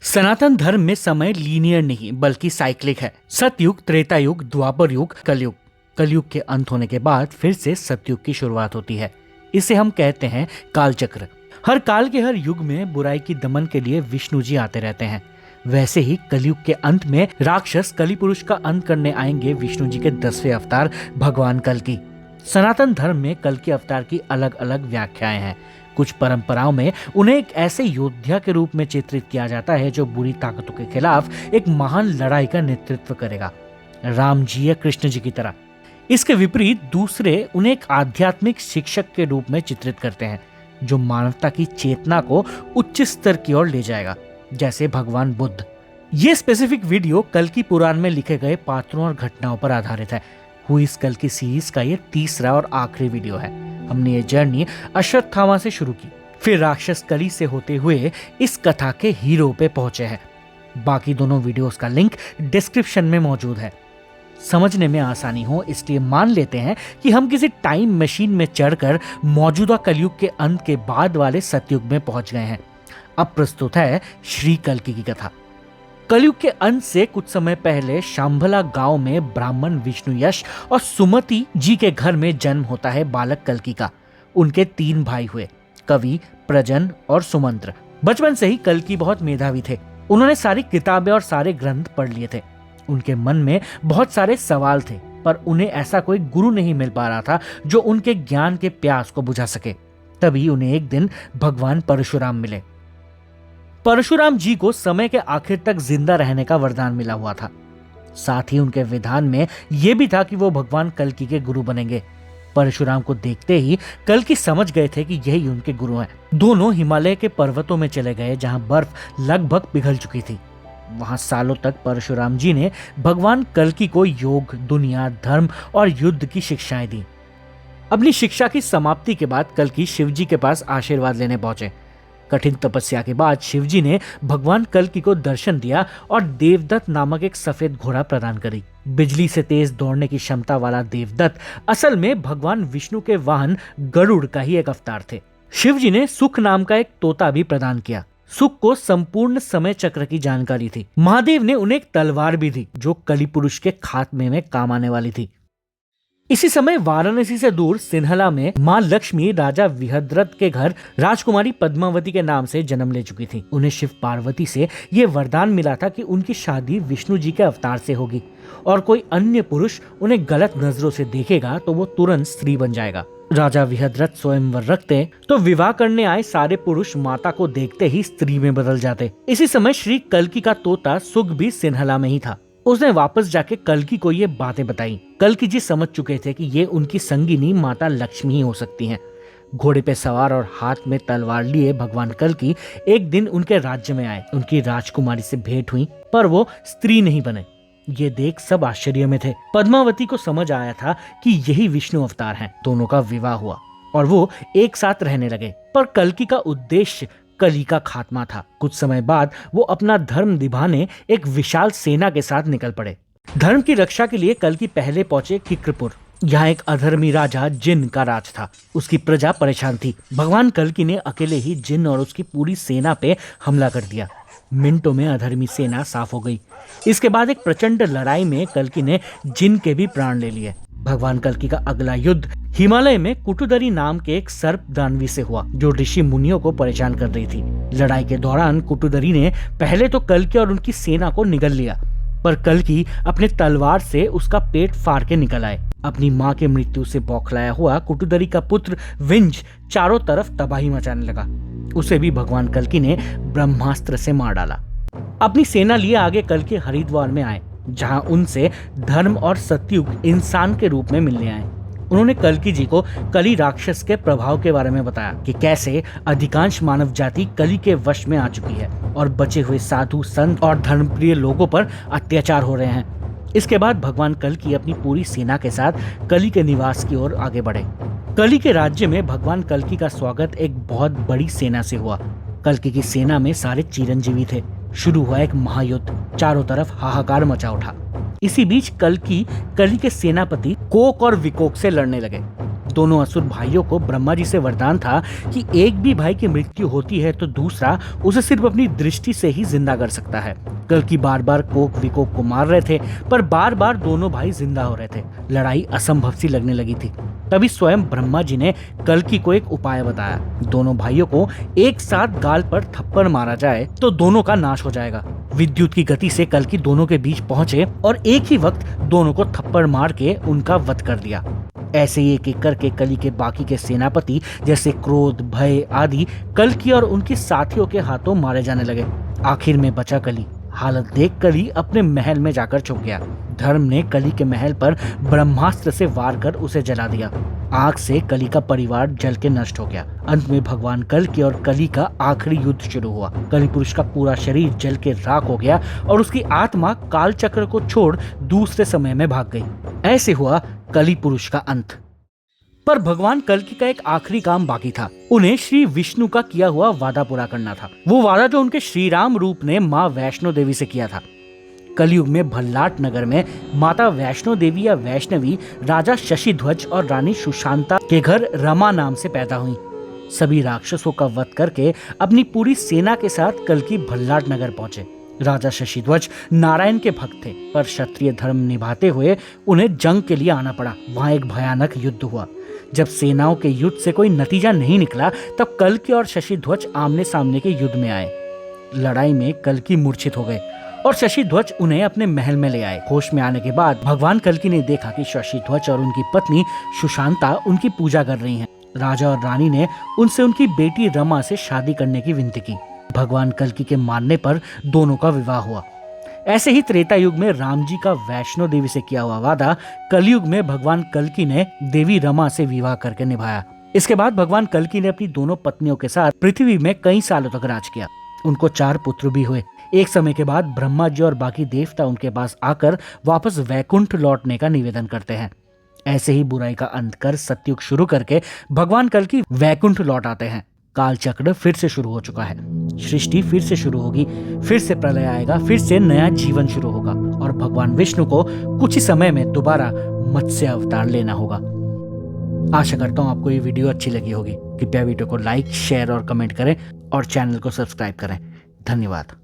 सनातन धर्म में समय लीनियर नहीं बल्कि साइक्लिक है। सतयुग, त्रेता युग, द्वापर युग, कलयुग। कलयुग के अंत होने के बाद फिर से सतयुग की शुरुआत होती है। इसे हम कहते हैं काल चक्र। हर काल के हर युग में बुराई की दमन के लिए विष्णु जी आते रहते हैं। वैसे ही कलयुग के अंत में राक्षस कली पुरुष का अंत करने आएंगे विष्णु जी के 10वें अवतार भगवान कल की। सनातन धर्म में कल के अवतार की अलग अलग व्याख्याएं हैं। कुछ परंपराओं में उन्हें एक ऐसे योद्धा के रूप में चित्रित किया जाता है जो बुरी ताकतों के खिलाफ एक महान लड़ाई का नेतृत्व करेगा, राम जी या कृष्ण जी की तरह। इसके विपरीत दूसरे उन्हें एक आध्यात्मिक शिक्षक के रूप में चित्रित करते हैं जो मानवता की चेतना को उच्च स्तर की ओर ले जाएगा, जैसे भगवान बुद्ध। ये स्पेसिफिक वीडियो कल की पुराण में लिखे गए पात्रों और घटनाओं पर आधारित है। हुई इस कल की सीरीज का ये तीसरा और आखिरी वीडियो है। हमने ये जर्नी अश्वत्थामा से शुरू की, फिर राक्षस कली से होते हुए इस कथा के हीरो पे पहुंचे हैं। बाकी दोनों वीडियोस का लिंक डिस्क्रिप्शन में मौजूद है। समझने में आसानी हो इसलिए मान लेते हैं कि हम किसी टाइम मशीन में चढ़कर मौजूदा कलयुग के अंत के बाद वाले सतयुग में पहुंच गए हैं। अब प्रस्तुत है श्री कल्की की कथा। कलयुग के अंत से कुछ समय पहले शांभला गांव में ब्राह्मण विष्णुयश और सुमति जी के घर में जन्म होता है बालक कल्की का। उनके 3 भाई हुए, कवि, प्रजन और सुमंत्र। बचपन से ही कल्की बहुत मेधावी थे। उन्होंने सारी किताबें और सारे ग्रंथ पढ़ लिए थे। उनके मन में बहुत सारे सवाल थे, पर उन्हें ऐसा कोई गुरु नहीं मिल पा रहा था जो उनके ज्ञान के प्यास को बुझा सके। तभी उन्हें एक दिन भगवान परशुराम मिले। परशुराम जी को समय के आखिर तक जिंदा रहने का वरदान मिला हुआ था। साथ ही उनके विधान में यह भी था कि वो भगवान कल्की के गुरु बनेंगे। परशुराम को देखते ही कल्की समझ गए थे कि यही उनके गुरु हैं। दोनों हिमालय के पर्वतों में चले गए जहां बर्फ लगभग पिघल चुकी थी। वहां सालों तक परशुराम जी ने भगवान कल्की को योग, दुनिया, धर्म और युद्ध की शिक्षाएं दी। अपनी शिक्षा की समाप्ति के बाद कल्की शिव जी के पास आशीर्वाद लेने पहुंचे। कठिन तपस्या के बाद शिवजी ने भगवान कल्की को दर्शन दिया और देवदत्त नामक एक सफेद घोड़ा प्रदान करी। बिजली से तेज दौड़ने की क्षमता वाला देवदत्त असल में भगवान विष्णु के वाहन गरुड़ का ही एक अवतार थे। शिवजी ने सुख नाम का एक तोता भी प्रदान किया। सुख को संपूर्ण समय चक्र की जानकारी थी। महादेव ने उन्हें एक तलवार भी दी जो कली पुरुष के खात्मे में काम आने वाली थी। इसी समय वाराणसी से दूर सिन्हला में मां लक्ष्मी राजा विहद्रथ के घर राजकुमारी पद्मावती के नाम से जन्म ले चुकी थी। उन्हें शिव पार्वती से ये वरदान मिला था कि उनकी शादी विष्णु जी के अवतार से होगी और कोई अन्य पुरुष उन्हें गलत नजरों से देखेगा तो वो तुरंत स्त्री बन जाएगा। राजा विहद्रथ स्वयंवर रखते तो विवाह करने आए सारे पुरुष माता को देखते ही स्त्री में बदल जाते। इसी समय श्री कल्की का तोता सुग भी सिन्हला में ही था। उसने वापस जाके कल्की को ये बातें बताई। कल्की जी समझ चुके थे कि ये उनकी संगिनी माता लक्ष्मी ही हो सकती हैं। घोड़े पे सवार और हाथ में तलवार लिए भगवान कल्की एक दिन उनके राज्य में आए। उनकी राजकुमारी से भेंट हुई, पर वो स्त्री नहीं बने। ये देख सब आश्चर्य में थे। पद्मावती को समझ आया था कि यही विष्णु अवतार हैं। दोनों का विवाह हुआ और वो एक साथ रहने लगे। पर कल्की का उद्देश्य कली का खात्मा था। कुछ समय बाद वो अपना धर्म निभाने एक विशाल सेना के साथ निकल पड़े। धर्म की रक्षा के लिए कल्की पहले पहुंचे किक्रपुर। यहाँ एक अधर्मी राजा जिन का राज था। उसकी प्रजा परेशान थी। भगवान कल्की ने अकेले ही जिन और उसकी पूरी सेना पे हमला कर दिया। मिनटों में अधर्मी सेना साफ हो गई। इसके बाद एक प्रचंड लड़ाई में कल्की ने जिन के भी प्राण ले लिए। भगवान कल्की का अगला युद्ध हिमालय में कुटुदरी नाम के एक सर्प दानवी से हुआ जो ऋषि मुनियों को परेशान कर रही थी। लड़ाई के दौरान कुटुदरी ने पहले तो कल्की और उनकी सेना को निगल लिया, पर कल्की अपने तलवार से उसका पेट फाड़ के निकल आए। अपनी मां के मृत्यु से बौखलाया हुआ कुटुदरी का पुत्र विंज चारों तरफ तबाही मचाने लगा। उसे भी भगवान कल्की ने ब्रह्मास्त्र से मार डाला। अपनी सेना लिए आगे कल्की हरिद्वार में आए जहां उनसे धर्म और सतयुग इंसान के रूप में मिलने आए। उन्होंने कल्की जी को कली राक्षस के प्रभाव के बारे में बताया कि कैसे अधिकांश मानव जाति कली के वश में आ चुकी है और बचे हुए साधु, संत और धर्मप्रिय लोगों पर अत्याचार हो रहे हैं। इसके बाद भगवान कल्की अपनी पूरी सेना के साथ कली के निवास की ओर आगे बढ़े। कली के राज्य में भगवान कल्की का स्वागत एक बहुत बड़ी सेना से हुआ। कल्की की सेना में सारे चिरंजीवी थे। शुरू हुआ एक महायुद्ध। चारों तरफ हाहाकार मचा उठा। इसी बीच कल्की कली के सेनापति कोक और विकोक से लड़ने लगे। दोनों असुर भाइयों को ब्रह्मा जी से वरदान था कि एक भी भाई की मृत्यु होती है तो दूसरा उसे सिर्फ अपनी दृष्टि से ही जिंदा कर सकता है। कल्कि बार बार कोक विकोप को मार रहे थे, पर बार बार दोनों भाई जिंदा हो रहे थे। लड़ाई असंभव सी लगने लगी थी। तभी स्वयं ब्रह्मा जी ने कल्कि को एक उपाय बताया। दोनों भाइयों को एक साथ गाल पर थप्पड़ मारा जाए तो दोनों का नाश हो जाएगा। विद्युत की गति से कल्कि दोनों के बीच पहुंचे और एक ही वक्त दोनों को थप्पड़ मार के उनका वध कर दिया। ऐसे ही एक एक करके कली के बाकी के सेनापति जैसे क्रोध, भय आदि कल्कि और उनके साथियों के हाथों मारे जाने लगे। आखिर में बचा कली। हालत देख कली अपने महल में जाकर छुप गया। धर्म ने कली के महल पर ब्रह्मास्त्र से वार कर उसे जला दिया। आग से कली का परिवार जल के नष्ट हो गया। अंत में भगवान कल्कि और कली का आखिरी युद्ध शुरू हुआ। कली पुरुष का पूरा शरीर जल के राख हो गया और उसकी आत्मा काल चक्र को छोड़ दूसरे समय में भाग गई। ऐसे हुआ कली पुरुष का अंत। पर भगवान कल्कि का एक आखिरी काम बाकी था। उन्हें श्री विष्णु का किया हुआ वादा पूरा करना था। वो वादा जो उनके श्री राम रूप ने माँ वैष्णो देवी से किया था। कलयुग में भल्लाट नगर में माता वैष्णो देवी या वैष्णवी राजा शशिध्वज और रानी सुशांता के घर रमा नाम से पैदा हुई। सभी राक्षसों का वध करके अपनी पूरी सेना के साथ कल्कि भल्लाट नगर पहुंचे। राजा शशिध्वज नारायण के भक्त थे, पर क्षत्रिय धर्म निभाते हुए उन्हें जंग के लिए आना पड़ा। वहां एक भयानक युद्ध हुआ। जब सेनाओं के युद्ध से कोई नतीजा नहीं निकला तब कल्कि और शशिध्वज आमने सामने के युद्ध में आए। लड़ाई में कल्कि मूर्छित हो गए और शशिध्वज उन्हें अपने महल में ले आए। होश में आने के बाद भगवान कल्कि ने देखा कि शशिध्वज और उनकी पत्नी सुशांता उनकी पूजा कर रही हैं। राजा और रानी ने उनसे उनकी बेटी रमा से शादी करने की विनती की। भगवान कल्कि के मानने पर दोनों का विवाह हुआ। ऐसे ही त्रेता युग में राम जी का वैष्णो देवी से किया हुआ वादा कलयुग में भगवान कल्कि ने देवी रमा से विवाह करके निभाया। इसके बाद भगवान कल्कि ने अपनी दोनों पत्नियों के साथ पृथ्वी में कई सालों तक राज किया। उनको 4 पुत्र भी हुए। एक समय के बाद ब्रह्मा जी और बाकी देवता उनके पास आकर वापस वैकुंठ लौटने का निवेदन करते हैं। ऐसे ही बुराई का अंत कर सतयुग शुरू करके भगवान कल्कि वैकुंठ लौट आते हैं। काल चक्र फिर से शुरू हो चुका है। सृष्टि फिर से शुरू होगी, फिर से प्रलय आएगा, फिर से नया जीवन शुरू होगा और भगवान विष्णु को कुछ ही समय में दोबारा मत्स्य अवतार लेना होगा। आशा करता हूँ आपको ये वीडियो अच्छी लगी होगी। कृपया वीडियो को लाइक, शेयर और कमेंट करें और चैनल को सब्सक्राइब करें। धन्यवाद।